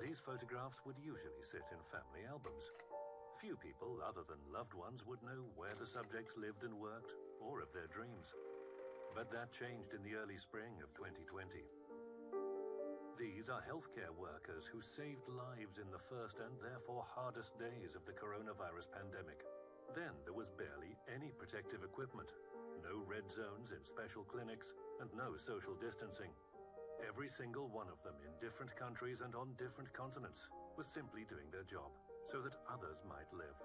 These photographs would usually sit in family albums. Few people, other than loved ones, would know where the subjects lived and worked, or of their dreams. But that changed in the early spring of 2020. These are healthcare workers who saved lives in the first and therefore hardest days of the coronavirus pandemic. Then there was barely any protective equipment, no red zones in special clinics, and no social distancing. Every single one of them in different countries and on different continents was simply doing their job so that others might live.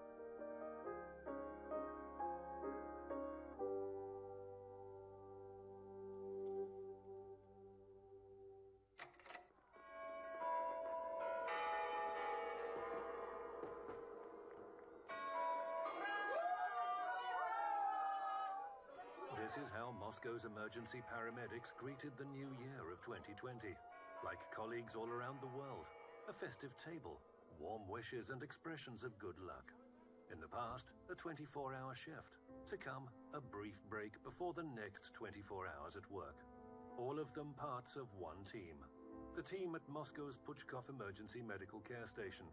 This is how Moscow's emergency paramedics greeted the new year of 2020. Like colleagues all around the world, a festive table, warm wishes and expressions of good luck. In the past, a 24-hour shift. To come, a brief break before the next 24 hours at work. All of them parts of one team. The team at Moscow's Puchkov Emergency Medical Care Station.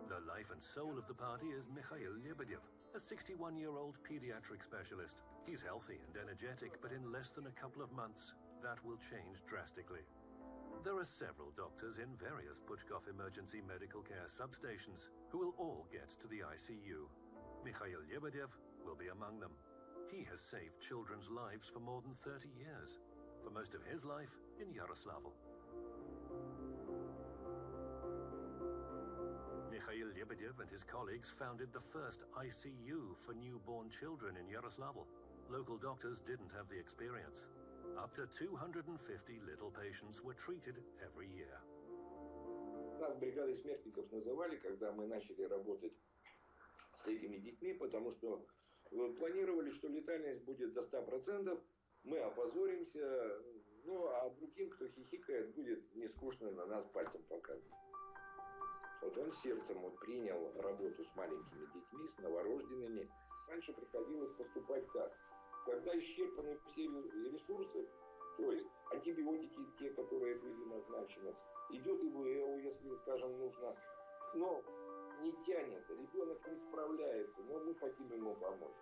The life and soul of the party is Mikhail Lebedev, a 61-year-old pediatric specialist. He's healthy and energetic, but in less than a couple of months, that will change drastically. There are several doctors in various Puchkov Emergency Medical Care substations who will all get to the ICU. Mikhail Lebedev will be among them. He has saved children's lives for more than 30 years, for most of his life in Yaroslavl. Mikhail Lebedev and his colleagues founded the first ICU for newborn children in Yaroslavl. Local doctors didn't have the experience. Up to 250 little patients were treated every year. Нас бригадой смертников называли, когда мы начали работать с этими детьми, потому что планировали, что летальность будет до 100%, мы опозоримся, ну а другим, кто хихикает, будет не скучно на нас пальцем показывать. Вот он сердцем принял работу с маленькими детьми, с новорожденными. Раньше приходилось поступать как? Когда исчерпаны все ресурсы, то есть антибиотики, те, которые были назначены, идет ИВЛ, если, скажем, нужно, но не тянет, ребенок не справляется, но мы хотим ему помочь.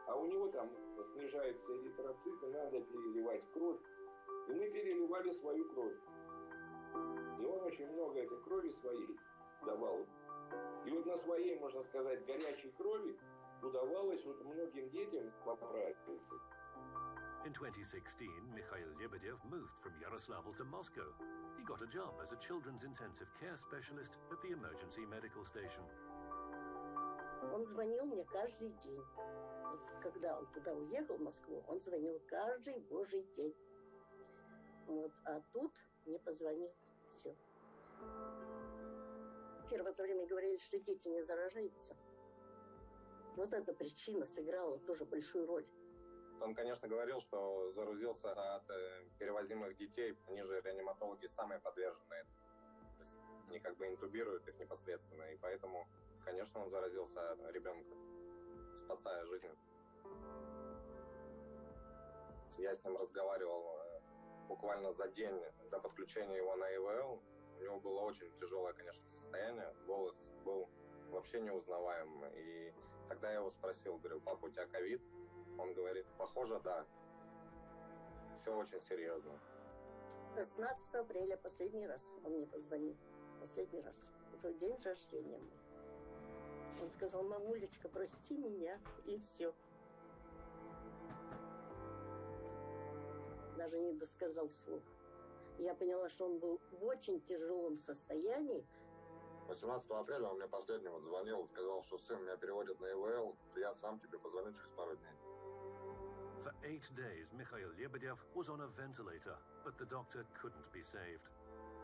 А у него там снижаются эритроциты, надо переливать кровь. И мы переливали свою кровь. И он очень много этой крови своей давал. И вот на своей, можно сказать, горячей крови удавалось вот многим детям поправиться. In 2016, Mikhail Lebedev moved from Yaroslavl to Moscow. He got a job as a children's intensive care specialist at the emergency medical station. Он звонил мне каждый день. Когда он туда уехал, в Москву, он звонил каждый божий день. Вот. А тут не позвонил. Все. Первое время говорили, что дети не заражаются. Вот эта причина сыграла тоже большую роль. Он, конечно, говорил, что заразился от перевозимых детей. Они же реаниматологи самые подверженные. То есть они как бы интубируют их непосредственно. И поэтому, конечно, он заразился от ребенка, спасая жизнь. Я с ним разговаривал буквально за день до подключения его на ИВЛ. У него было очень тяжелое, конечно, состояние. Голос был вообще неузнаваем. И тогда я его спросил, говорю, папа, у тебя ковид? Он говорит, похоже, да. Все очень серьезно. 16 апреля последний раз он мне позвонил. Последний раз. Это день рождения мой. Он сказал, мамулечка, прости меня, и все. Даже не досказал слов. Я поняла, что он был в очень тяжелом состоянии. 18 апреля он мне последний звонил, сказал, что сын меня переводит на ИВЛ, я сам тебе позвоню через пару дней. For 8 days, Mikhail Lebedev was on a ventilator, but the doctor couldn't be saved.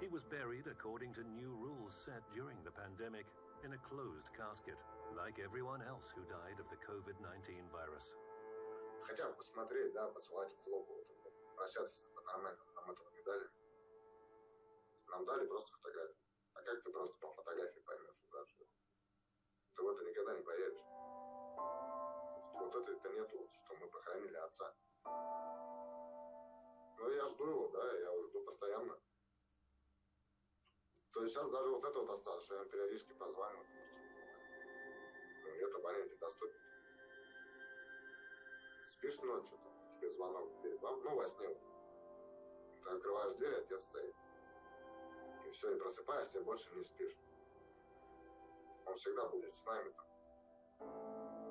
He was buried according to new rules set during the pandemic in a closed casket, like everyone else who died of the COVID-19 virus. Хотя бы посмотреть, да, поцеловать в лоб, прощаться с тобой нормально, нам этого не дали. Нам дали просто фотографию. А как ты просто по фотографии поймешь, да, что ты в это никогда не поверишь. Вот это нету, вот, что мы похоронили отца. Ну, я жду его, да, я его жду постоянно. То есть сейчас даже вот этого достаточно, я им периодически позвоню, потому что где-то болезнь недоступен. Спишь ночью, тебе звонок в дверь, ну, во сне уже. Ты открываешь дверь, отец стоит. И все, и просыпаешься, и больше не спишь. Он всегда будет с нами там.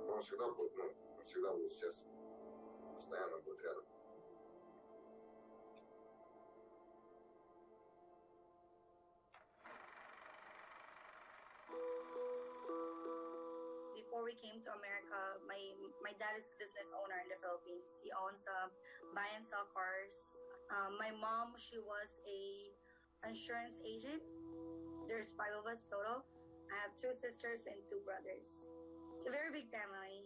Он всегда будет, он всегда будет в сердце. Постоянно будет рядом. Before we came to America, my dad is a business owner in the Philippines. He owns buy and sell cars. My mom, she was a insurance agent. There's 5 of us total. I have 2 sisters and 2 brothers. It's a very big family.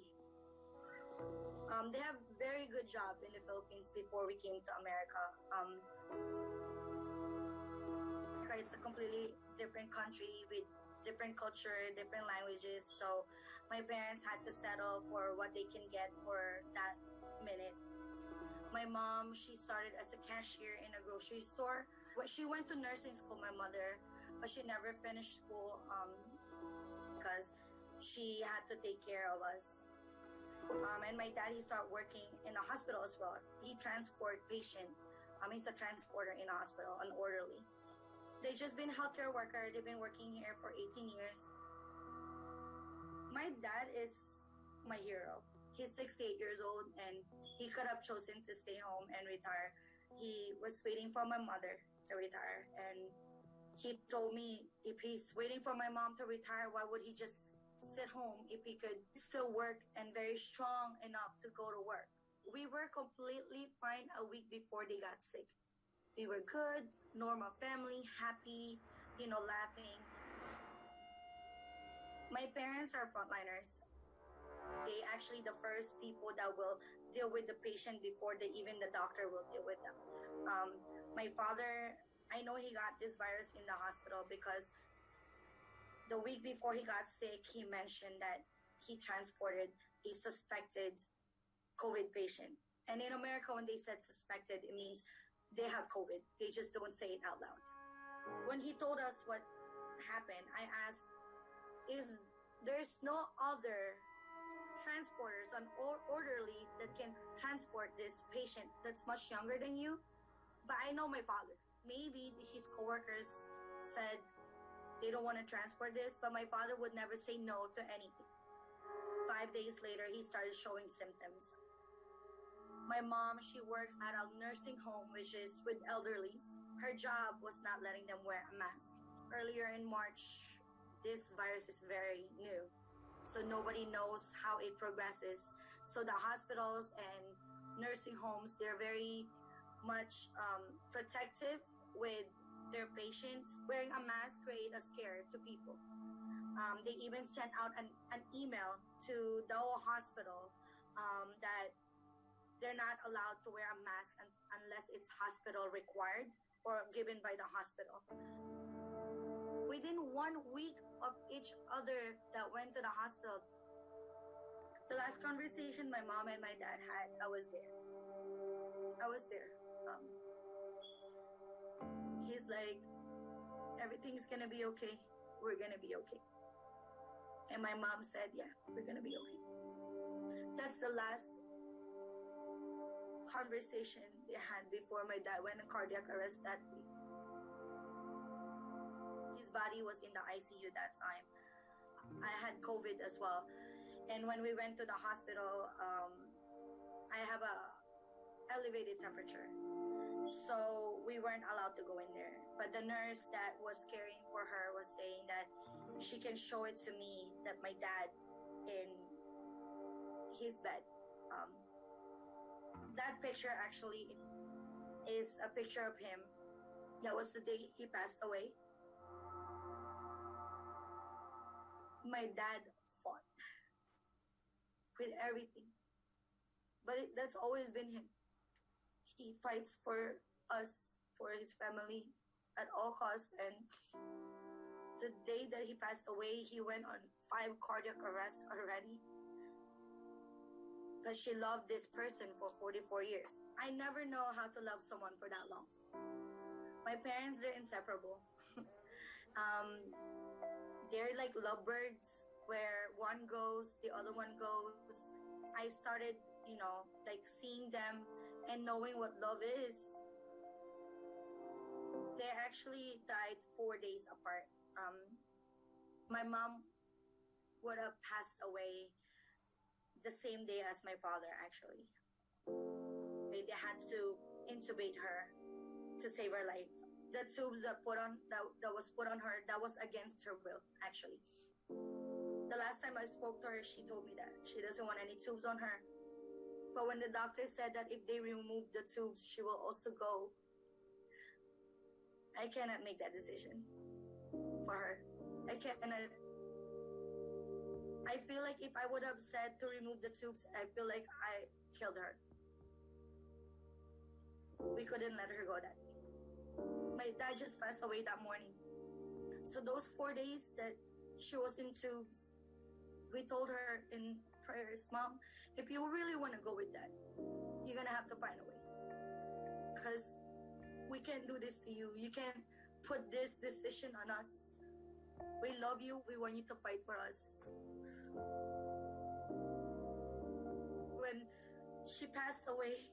They have very good job in the Philippines before we came to America. It's a completely different country with different culture, different languages. So my parents had to settle for what they can get for that minute. My mom, she started as a cashier in a grocery store. She went to nursing school, my mother, but she never finished school because she had to take care of us. And my dad, he started working in a hospital as well. He transport patient. He's a transporter in a hospital, an orderly. They just been a healthcare worker. They've been working here for 18 years. My dad is my hero. He's 68 years old and he could have chosen to stay home and retire. He was waiting for my mother to retire. And he told me if he's waiting for my mom to retire, why would he just sit home if he could still work and very strong enough to go to work? We were completely fine a week before they got sick. We were good, normal family, happy, laughing. My parents are frontliners. They actually the first people that will deal with the patient before even the doctor will deal with them. My father, I know he got this virus in the hospital because the week before he got sick, he mentioned that he transported a suspected COVID patient. And in America, when they said suspected, it means they have COVID. They just don't say it out loud. When he told us what happened, I asked, there's no other transporters, an orderly that can transport this patient that's much younger than you? But I know my father. Maybe his coworkers said they don't want to transport this, but my father would never say no to anything. 5 days later, he started showing symptoms. My mom, she works at a nursing home, which is with elderlies. Her job was not letting them wear a mask. Earlier in March, this virus is very new, so nobody knows how it progresses. So the hospitals and nursing homes, they're very much protective with their patients. Wearing a mask create a scare to people. They even sent out an email to the whole hospital that they're not allowed to wear a mask unless it's hospital required or given by the hospital. Within 1 week of each other that went to the hospital, the last conversation my mom and my dad had, I was there. He's like, everything's gonna be okay. We're gonna be okay. And my mom said, yeah, we're gonna be okay. That's the last conversation they had before my dad went in cardiac arrest that week. His body was in the ICU that time. I had COVID as well. And when we went to the hospital, I have a elevated temperature. So we weren't allowed to go in there. But the nurse that was caring for her was saying that she can show it to me that my dad in his bed. That picture actually is a picture of him. That was the day he passed away. My dad fought with everything. But that's always been him. He fights for us, for his family at all costs. And the day that he passed away, he went on 5 cardiac arrests already. Because she loved this person for 44 years. I never know how to love someone for that long. My parents, they're inseparable. Um, they're like lovebirds where one goes, the other one goes. I started, like seeing them and knowing what love is. They actually died 4 days apart. My mom would have passed away the same day as my father, actually. They had to intubate her to save her life. The tubes that was put on her, that was against her will, actually. The last time I spoke to her, she told me that she doesn't want any tubes on her. But when the doctor said that if they remove the tubes, she will also go, I cannot make that decision for her. I cannot. I feel like if I would have said to remove the tubes, I feel like I killed her. We couldn't let her go that day. My dad just passed away that morning. So those 4 days that she was in tubes, we told her in prayers, Mom, if you really want to go with that, you're going to have to find a way. Because we can't do this to you. You can't put this decision on us. We love you. We want you to fight for us. When she passed away,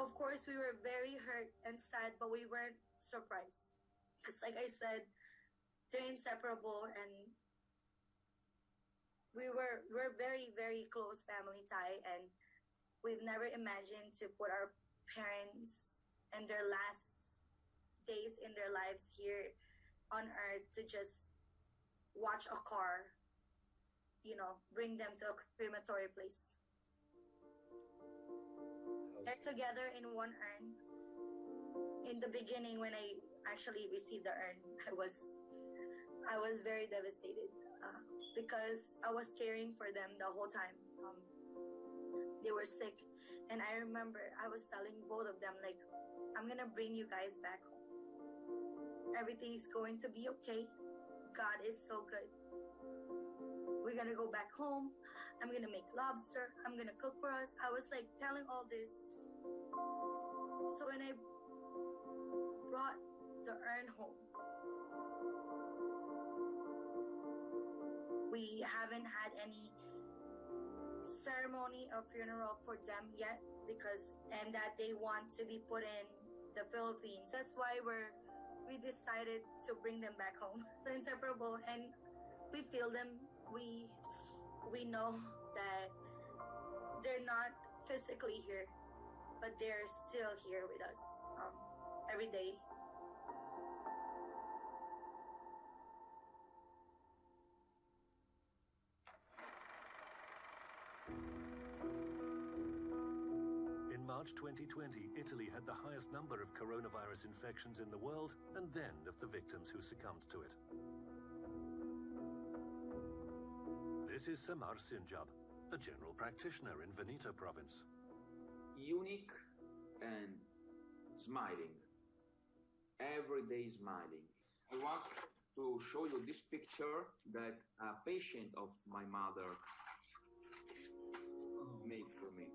of course, we were very hurt and sad, but we weren't surprised. Because like I said, they're inseparable, and we're very, very close family tie, and we've never imagined to put our parents and their last days in their lives here on earth to just watch a car, bring them to a crematory place. They're together in one urn. In the beginning, when I actually received the urn, I was very devastated because I was caring for them the whole time. They were sick, and I remember I was telling both of them, like, I'm gonna bring you guys back home. Everything is going to be okay. God is so good. We're gonna go back home. I'm gonna make lobster. I'm gonna cook for us. I was like telling all this. So when I brought the urn home, we haven't had any ceremony or funeral for them yet and that they want to be put in the Philippines. That's why we decided to bring them back home. They're inseparable, and we feel them. We know that they're not physically here, but they're still here with us every day. In March 2020, Italy had the highest number of coronavirus infections in the world, and then of the victims who succumbed to it. This is Samar Sinjab, a general practitioner in Veneto province. Unique and smiling. Every day smiling. I want to show you this picture that a patient of my mother made for me.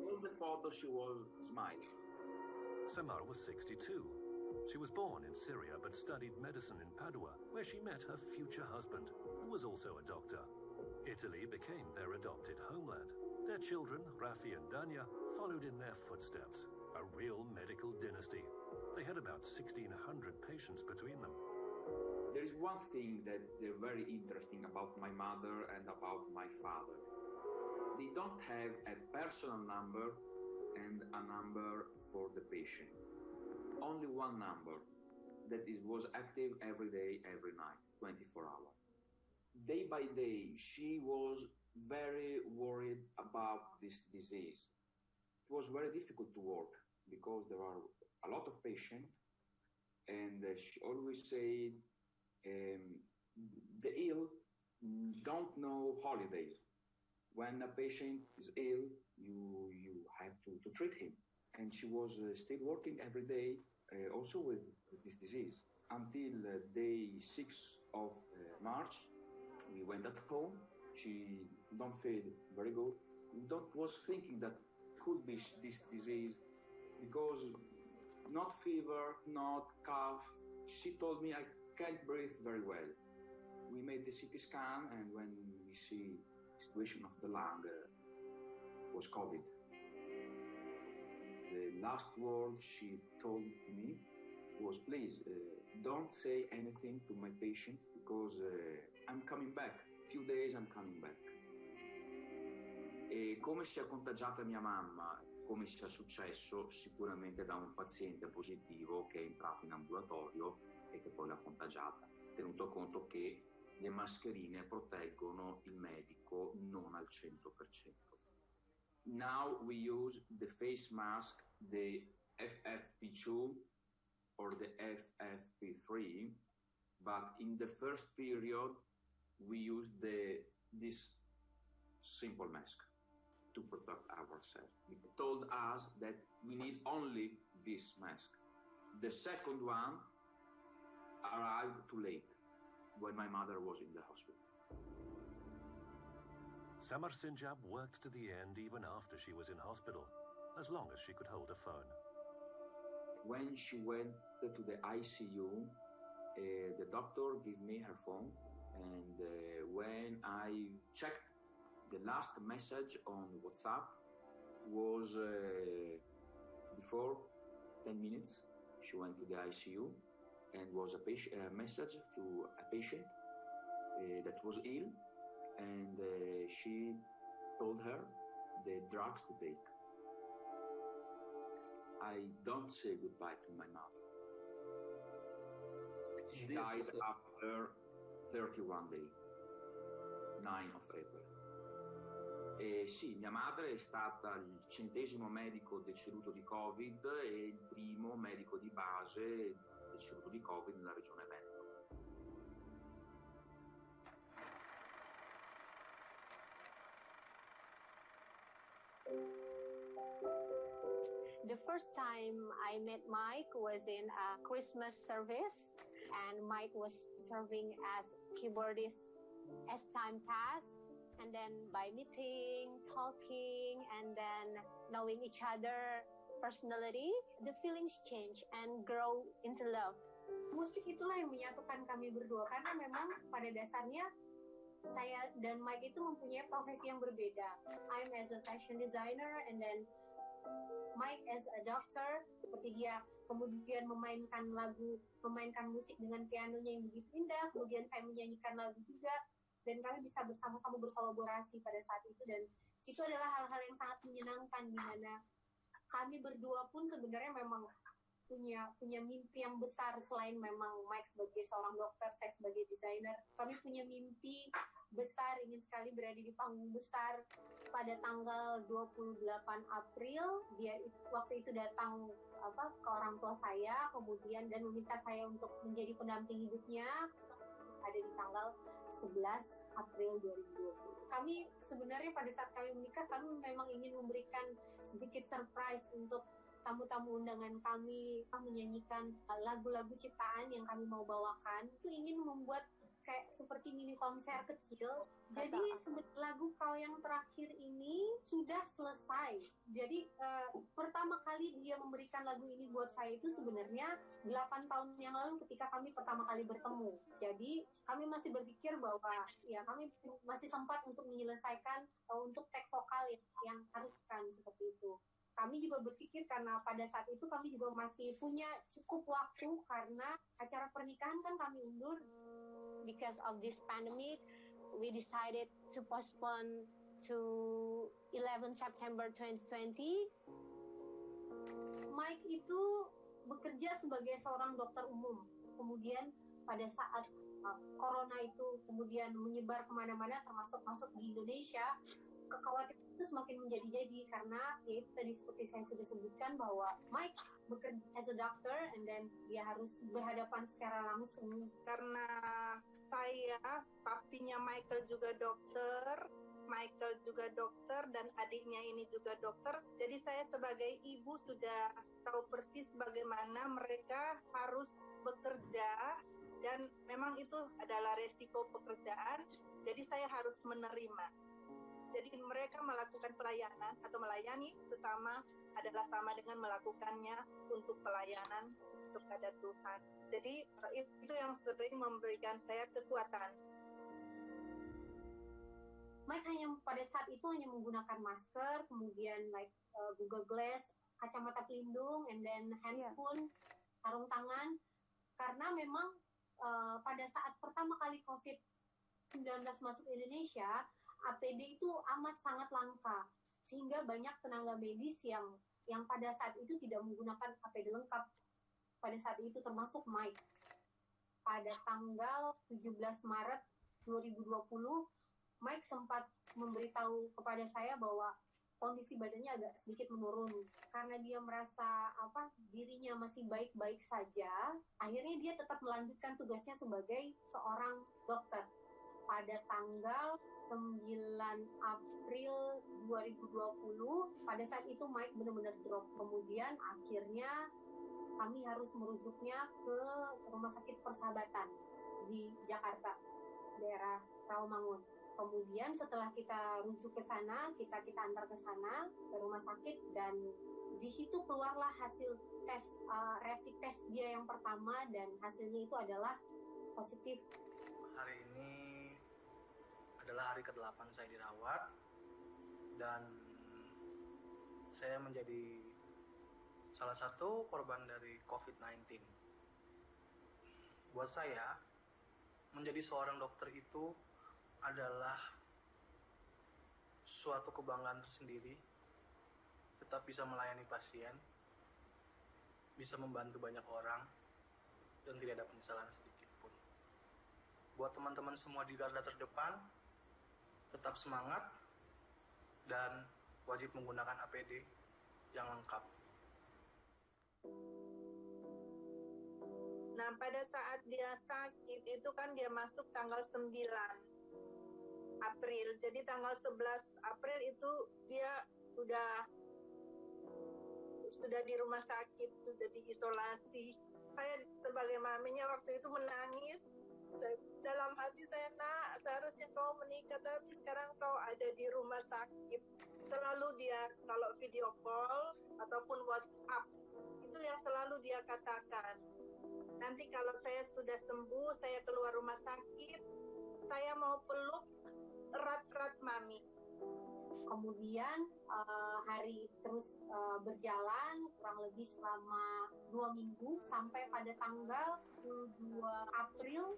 All the photos she was smiling. Samar was 62. She was born in Syria but studied medicine in Padua, where she met her future husband, who was also a doctor. Italy became their adopted homeland. Their children, Rafi and Dania, followed in their footsteps, a real medical dynasty. They had about 1,600 patients between them. There is one thing that they're very interesting about my mother and about my father. They don't have a personal number and a number for the patient. Only one number that was active every day, every night, 24 hours. Day by day, she was very worried about this disease. It was very difficult to work because there are a lot of patients, and she always said, the ill don't know holidays. When a patient is ill, you have to treat him. And she was still working every day, also with this disease. Until day 6 of March, we went at home. She don't feel very good. Was thinking that could be this disease because not fever, not cough. She told me I can't breathe very well. We made the CT scan, and when we see the situation of the lung, was COVID. The last word she told me was, please, don't say anything to my patient because I'm coming back. Few days I'm coming back. E come si è contagiata mia mamma, come sia successo, sicuramente da un paziente positivo che è entrato in ambulatorio e che poi l'ha contagiata, tenuto conto che le mascherine proteggono il medico non al 100%. Now we use the face mask, the FFP2 or the FFP3, but in the first period we used this simple mask to protect ourselves. It told us that we need only this mask. The second one arrived too late when my mother was in the hospital. Samar Sinjab worked to the end even after she was in hospital, as long as she could hold a phone. When she went to the ICU, the doctor gave me her phone, and when I checked the last message on WhatsApp was before 10 minutes, she went to the ICU and was a message to a patient that was ill, and she told her the drugs to take. I don't say goodbye to my mother. She died after 31 days, 9 of April. Sì, mia madre è stata il 100° medico deceduto di Covid e il primo medico di base deceduto di Covid nella regione Veneto. The first time I met Mike was in a Christmas service, and Mike was serving as keyboardist as time passed. And then by meeting, talking, and then knowing each other personally, the feelings change and grow into love. Musik itulah yang menyatukan kami berdua, karena memang pada dasarnya saya dan Mike itu mempunyai profesi yang berbeda. I'm as a fashion designer, and then Mike as a doctor. Seperti dia kemudian memainkan musik dengan pianonya yang begitu indah, kemudian saya menyanyikan lagu juga, dan kami bisa bersama-sama berkolaborasi pada saat itu, dan itu adalah hal-hal yang sangat menyenangkan, di mana kami berdua pun sebenarnya memang punya mimpi yang besar. Selain memang Mike sebagai seorang dokter, saya sebagai desainer, kami punya mimpi besar, ingin sekali berada di panggung besar. Pada tanggal 28 April, dia waktu itu datang ke orang tua saya, kemudian dan meminta saya untuk menjadi pendamping hidupnya. Ada di tanggal 11 April 2020. Kami sebenarnya pada saat kami menikah, kami memang ingin memberikan sedikit surprise untuk tamu-tamu undangan kami, menyanyikan lagu-lagu ciptaan yang kami mau bawakan. Itu ingin membuat kayak seperti mini konser kecil. Jadi lagu Kau yang terakhir ini sudah selesai. Jadi pertama kali dia memberikan lagu ini buat saya itu sebenarnya 8 tahun yang lalu ketika kami pertama kali bertemu. Jadi kami masih berpikir bahwa ya kami masih sempat untuk menyelesaikan untuk tag vokal yang haruskan seperti itu. Kami juga berpikir karena pada saat itu kami juga masih punya cukup waktu, karena acara pernikahan kan kami undur. Because of this pandemic, we decided to postpone to 11 September 2020. Mike itu bekerja sebagai seorang dokter umum. Kemudian pada saat corona itu kemudian menyebar kemana-mana, termasuk masuk di Indonesia, kekhawatiran itu semakin menjadi-jadi, karena ya itu tadi seperti saya sudah sebutkan bahwa Mike bekerja as a doctor, and then dia harus berhadapan secara langsung. Karena saya, papinya Michael juga dokter, dan adiknya ini juga dokter. Jadi saya sebagai ibu sudah tahu persis bagaimana mereka harus bekerja, dan memang itu adalah resiko pekerjaan. Jadi saya harus menerima. Jadi mereka melakukan pelayanan atau melayani sesama adalah sama dengan melakukannya untuk pelayanan kepada Tuhan. Jadi itu yang sering memberikan saya kekuatan. Mike pada saat itu hanya menggunakan masker, kemudian Google Glass, kacamata pelindung, and then handscoon, sarung tangan. Karena memang pada saat pertama kali COVID-19 masuk Indonesia, APD itu amat sangat langka, sehingga banyak tenaga medis yang pada saat itu tidak menggunakan APD lengkap. Pada saat itu termasuk Mike. Pada tanggal 17 Maret 2020, Mike sempat memberitahu kepada saya bahwa kondisi badannya agak sedikit menurun. Karena dia merasa dirinya masih baik-baik saja, akhirnya dia tetap melanjutkan tugasnya sebagai seorang dokter. Pada tanggal 9 April 2020, pada saat itu Mike benar-benar drop. Kemudian akhirnya kami harus merujuknya ke Rumah Sakit Persahabatan di Jakarta, daerah Rawamangun. Kemudian setelah kita rujuk ke sana, kita antar ke sana, ke rumah sakit, dan di situ keluarlah hasil tes, rapid test dia yang pertama, dan hasilnya itu adalah positif. Hari ini adalah hari ke-8 saya dirawat, dan saya menjadi salah satu korban dari COVID-19. Buat saya, menjadi seorang dokter itu adalah suatu kebanggaan tersendiri, tetap bisa melayani pasien, bisa membantu banyak orang, dan tidak ada penyesalan sedikit pun. Buat teman-teman semua di garda terdepan, tetap semangat dan wajib menggunakan APD yang lengkap. Nah, pada saat dia sakit itu kan dia masuk tanggal 9 April. Jadi tanggal 11 April itu dia sudah di rumah sakit, sudah diisolasi. Saya sebagai maminya waktu itu menangis. Dalam hati saya, nak, seharusnya kau menikah, tapi sekarang kau ada di rumah sakit. Selalu dia kalau video call ataupun WhatsApp, itu yang selalu dia katakan. Nanti kalau saya sudah sembuh, saya keluar rumah sakit, saya mau peluk erat-erat mami. Kemudian hari terus berjalan kurang lebih selama 2 minggu sampai pada tanggal 2 April.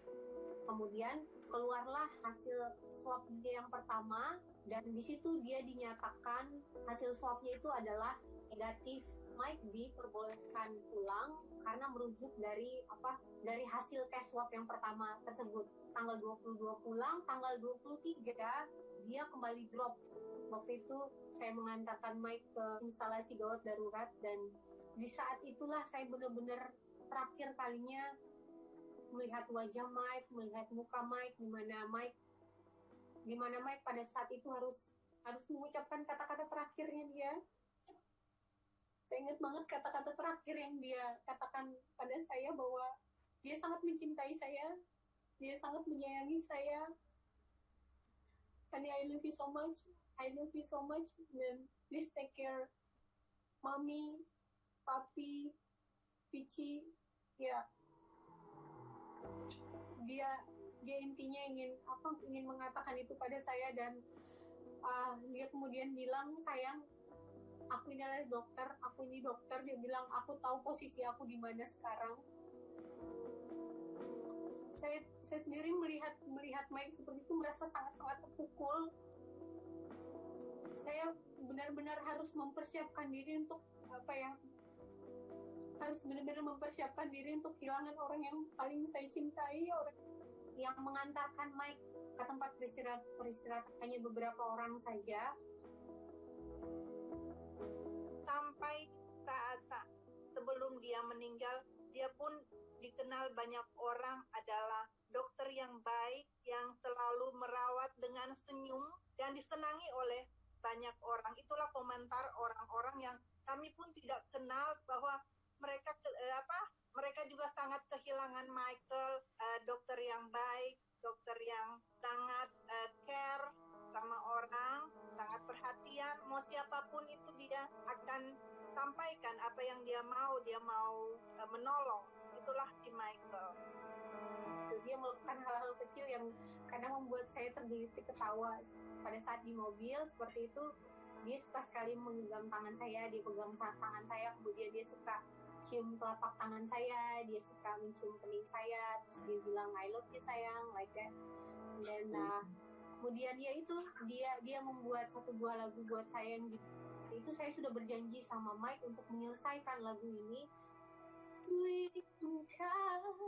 Kemudian keluarlah hasil swab dia yang pertama, dan di situ dia dinyatakan hasil swabnya itu adalah negatif. Mike diperbolehkan pulang karena merujuk dari hasil tes swab yang pertama tersebut. Tanggal 22 pulang, tanggal 23 dia kembali drop. Waktu itu saya mengantarkan Mike ke instalasi gawat darurat, dan di saat itulah saya benar-benar terakhir kalinya melihat wajah Mike, melihat muka Mike, di mana Mike pada saat itu harus mengucapkan kata-kata terakhirnya dia. Saya ingat banget kata-kata terakhir yang dia katakan pada saya, bahwa dia sangat mencintai saya, dia sangat menyayangi saya. Honey, I love you so much. I love you so much. Dan please take care, Mami, Papi, Pici. Ya, dia intinya ingin mengatakan itu pada saya, dan dia kemudian bilang, sayang, aku ini adalah dokter, aku ini dokter. Dia bilang, aku tahu posisi aku di mana sekarang. Saya sendiri melihat Mike seperti itu merasa sangat-sangat terpukul. Saya benar-benar harus mempersiapkan diri untuk harus benar-benar mempersiapkan diri untuk kehilangan orang yang paling saya cintai, orang yang mengantarkan Mike ke tempat beristirahat hanya beberapa orang saja. Sampai saat sebelum dia meninggal, dia pun dikenal banyak orang adalah dokter yang baik, yang selalu merawat dengan senyum dan disenangi oleh banyak orang. Itulah komentar orang-orang yang kami pun tidak kenal, bahwa mereka juga sangat kehilangan Michael, dokter yang baik, dokter yang sangat care sama orang, sangat perhatian, mau siapapun itu dia akan sampaikan apa yang dia mau menolong. Itulah si Michael. Dia melakukan hal-hal kecil yang kadang membuat saya tergelitik ketawa. Pada saat di mobil seperti itu, dia suka sekali menggenggam tangan saya, dia pegang tangan saya, kemudian dia suka cium telapak tangan saya, dia suka mencium kening saya, terus dia bilang I love you sayang, like that. Dan kemudian dia membuat satu buah lagu buat saya yang itu saya sudah berjanji sama Mike untuk menyelesaikan lagu ini. Engkau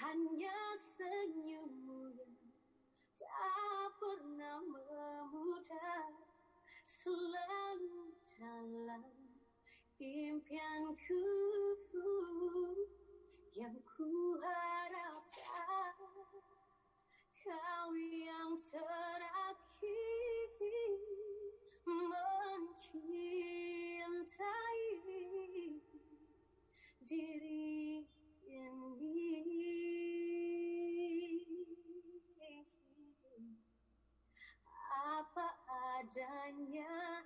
hanya senyummu yang tak pernah memudar, selalu dalam impianku yang ku harapkan. Kau yang terakhir mencintai diri ini. Apa adanya